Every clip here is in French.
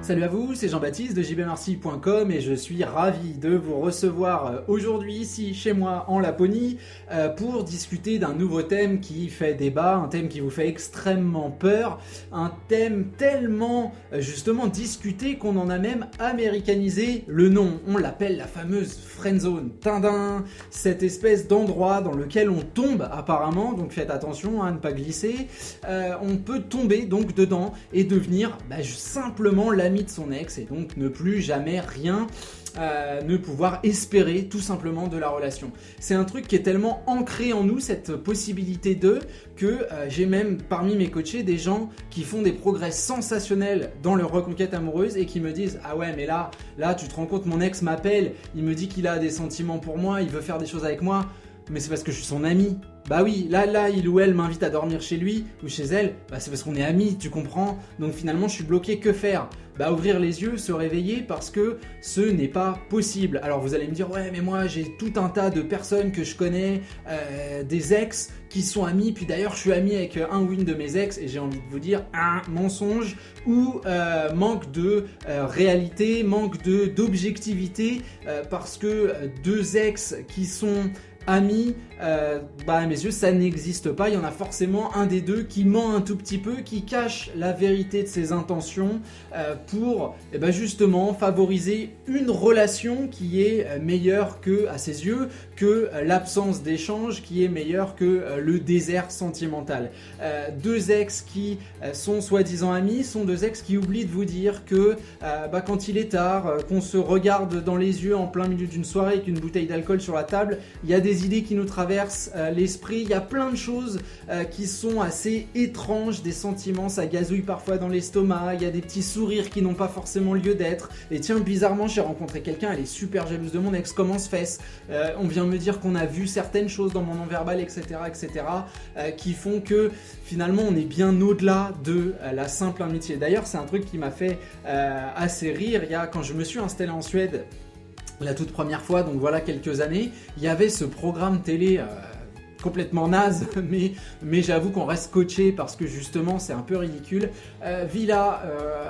Salut à vous, c'est Jean-Baptiste de jbmarcy.com et je suis ravi de vous recevoir aujourd'hui ici chez moi en Laponie pour discuter d'un nouveau thème qui fait débat, un thème qui vous fait extrêmement peur, un thème tellement justement discuté qu'on en a même américanisé le nom. On l'appelle la fameuse friendzone, tindin, cette espèce d'endroit dans lequel on tombe apparemment, donc faites attention à ne pas glisser, on peut tomber donc dedans et devenir simplement l'ami de son ex et donc ne plus jamais rien ne pouvoir espérer tout simplement de la relation. C'est un truc qui est tellement ancré en nous, cette possibilité que j'ai même parmi mes coachés des gens qui font des progrès sensationnels dans leur reconquête amoureuse et qui me disent « Ah ouais mais là tu te rends compte, mon ex m'appelle, il me dit qu'il a des sentiments pour moi, il veut faire des choses avec moi, mais c'est parce que je suis son ami. » Bah oui, là, il ou elle m'invite à dormir chez lui ou chez elle, c'est parce qu'on est amis, tu comprends? Donc finalement, je suis bloqué, que faire? Ouvrir les yeux, se réveiller parce que ce n'est pas possible. Alors vous allez me dire, ouais, mais moi, j'ai tout un tas de personnes que je connais, des ex qui sont amis, puis d'ailleurs, je suis ami avec un ou une de mes ex, et j'ai envie de vous dire, un mensonge ou manque de réalité, manque d'objectivité, parce que deux ex qui sont amis, à mes yeux ça n'existe pas. Il y en a forcément un des deux qui ment un tout petit peu, qui cache la vérité de ses intentions pour justement favoriser une relation qui est meilleure que, à ses yeux, que l'absence d'échange, qui est meilleure que le désert sentimental. Deux ex qui sont soi-disant amis sont deux ex qui oublient de vous dire que quand il est tard, qu'on se regarde dans les yeux en plein milieu d'une soirée avec une bouteille d'alcool sur la table, il y a des idées qui nous traversent l'esprit, il y a plein de choses qui sont assez étranges, des sentiments, ça gazouille parfois dans l'estomac, il y a des petits sourires qui n'ont pas forcément lieu d'être, et tiens, bizarrement j'ai rencontré quelqu'un, elle est super jalouse de mon ex, comment se fait-ce? On vient me dire qu'on a vu certaines choses dans mon non-verbal, etc., qui font que finalement on est bien au-delà de la simple amitié. D'ailleurs c'est un truc qui m'a fait assez rire, quand je me suis installé en Suède la toute première fois, donc voilà quelques années, il y avait ce programme télé complètement naze, mais j'avoue qu'on reste scotché parce que justement c'est un peu ridicule. Villa,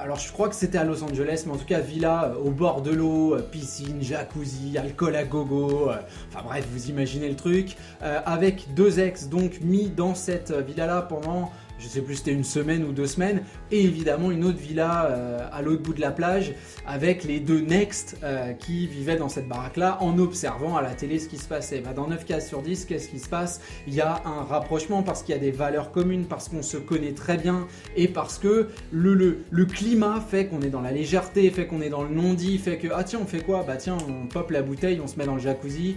alors je crois que c'était à Los Angeles, mais en tout cas villa au bord de l'eau, piscine, jacuzzi, alcool à gogo, enfin bref, vous imaginez le truc, avec deux ex donc mis dans cette villa là pendant, je sais plus, c'était une semaine ou 2 semaines, et évidemment une autre villa à l'autre bout de la plage avec les deux next qui vivaient dans cette baraque là en observant à la télé ce qui se passait. Dans 9 cas sur 10, qu'est-ce qui se passe? Il y a un rapprochement parce qu'il y a des valeurs communes, parce qu'on se connaît très bien et parce que le climat fait qu'on est dans la légèreté, fait qu'on est dans le non-dit, fait que tiens on fait quoi? Tiens on pop la bouteille, on se met dans le jacuzzi,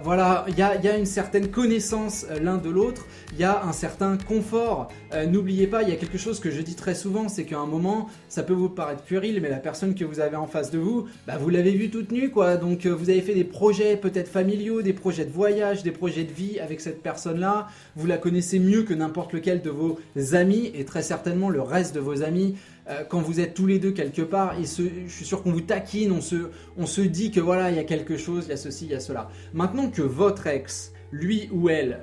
voilà, il y a une certaine connaissance l'un de l'autre, il y a un certain confort. N'oubliez pas, il y a quelque chose que je dis très souvent, c'est qu'à un moment, ça peut vous paraître puéril, mais la personne que vous avez en face de vous, vous l'avez vue toute nue, quoi. Donc vous avez fait des projets peut-être familiaux, des projets de voyage, des projets de vie avec cette personne-là. Vous la connaissez mieux que n'importe lequel de vos amis et très certainement le reste de vos amis. Quand vous êtes tous les deux quelque part, je suis sûr qu'on vous taquine, on se dit que voilà, il y a quelque chose, il y a ceci, il y a cela. Maintenant que votre ex, lui ou elle,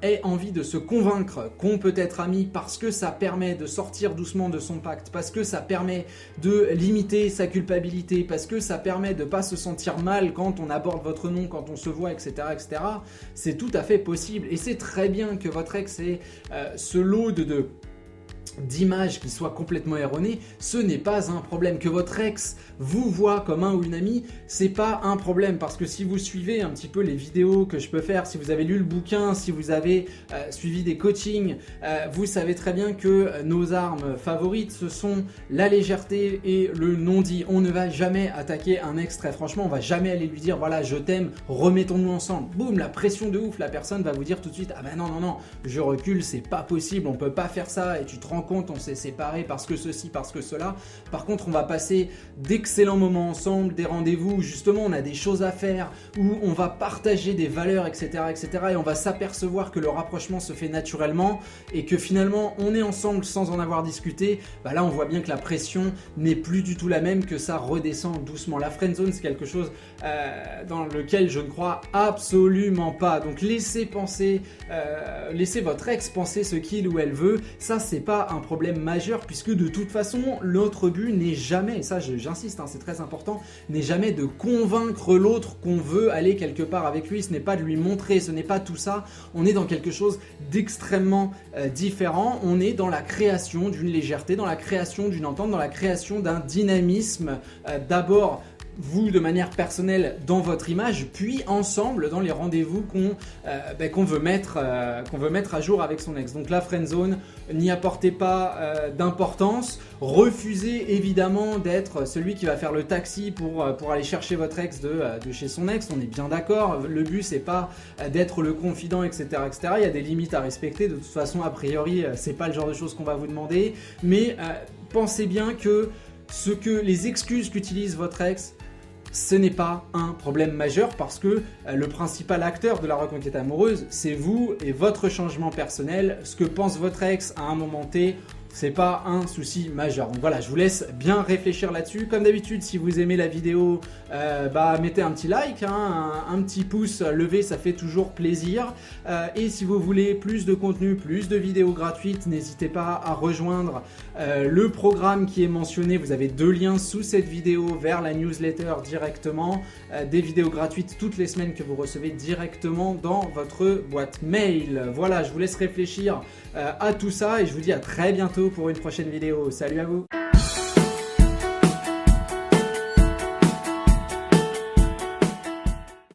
ait envie de se convaincre qu'on peut être amis parce que ça permet de sortir doucement de son pacte, parce que ça permet de limiter sa culpabilité, parce que ça permet de ne pas se sentir mal quand on aborde votre nom, quand on se voit, etc., c'est tout à fait possible. Et c'est très bien que votre ex ait ce lot d'images qui soient complètement erronées, ce n'est pas un problème. Que votre ex vous voit comme un ou une amie, c'est pas un problème, parce que si vous suivez un petit peu les vidéos que je peux faire, si vous avez lu le bouquin, si vous avez suivi des coachings, vous savez très bien que nos armes favorites, ce sont la légèreté et le non-dit. On ne va jamais attaquer un ex, très franchement, on va jamais aller lui dire voilà je t'aime, remettons-nous ensemble. Boum, la pression de ouf, la personne va vous dire tout de suite non, je recule, c'est pas possible, on peut pas faire ça, et tu te rends compte, on s'est séparés parce que ceci, parce que cela. Par contre, on va passer d'excellents moments ensemble, des rendez-vous où justement on a des choses à faire, où on va partager des valeurs, etc., et on va s'apercevoir que le rapprochement se fait naturellement et que finalement on est ensemble sans en avoir discuté. Là, on voit bien que la pression n'est plus du tout la même, que ça redescend doucement. La friendzone, c'est quelque chose dans lequel je ne crois absolument pas. Donc laissez votre ex penser ce qu'il ou elle veut, ça c'est pas pas un problème majeur puisque de toute façon notre but n'est jamais, et ça j'insiste, c'est très important, n'est jamais de convaincre l'autre qu'on veut aller quelque part avec lui, ce n'est pas de lui montrer, ce n'est pas tout ça, on est dans quelque chose d'extrêmement différent, on est dans la création d'une légèreté, dans la création d'une entente, dans la création d'un dynamisme, d'abord vous de manière personnelle dans votre image, puis ensemble dans les rendez-vous qu'on veut mettre à jour avec son ex. Donc la friendzone, n'y apportez pas d'importance, refusez évidemment d'être celui qui va faire le taxi pour aller chercher votre ex de chez son ex, on est bien d'accord, le but c'est pas d'être le confident, etc., etc. Il y a des limites à respecter, de toute façon a priori c'est pas le genre de choses qu'on va vous demander, mais pensez bien que les excuses qu'utilise votre ex, ce n'est pas un problème majeur parce que le principal acteur de la reconquête amoureuse, c'est vous et votre changement personnel. Ce que pense votre ex à un moment T, c'est pas un souci majeur. Donc voilà, je vous laisse bien réfléchir là-dessus. Comme d'habitude, si vous aimez la vidéo, mettez un petit like, un petit pouce levé, ça fait toujours plaisir. Et si vous voulez plus de contenu, plus de vidéos gratuites, n'hésitez pas à rejoindre le programme qui est mentionné. Vous avez 2 liens sous cette vidéo vers la newsletter directement. Des vidéos gratuites toutes les semaines que vous recevez directement dans votre boîte mail. Voilà, je vous laisse réfléchir à tout ça et je vous dis à très bientôt pour une prochaine vidéo. Salut à vous!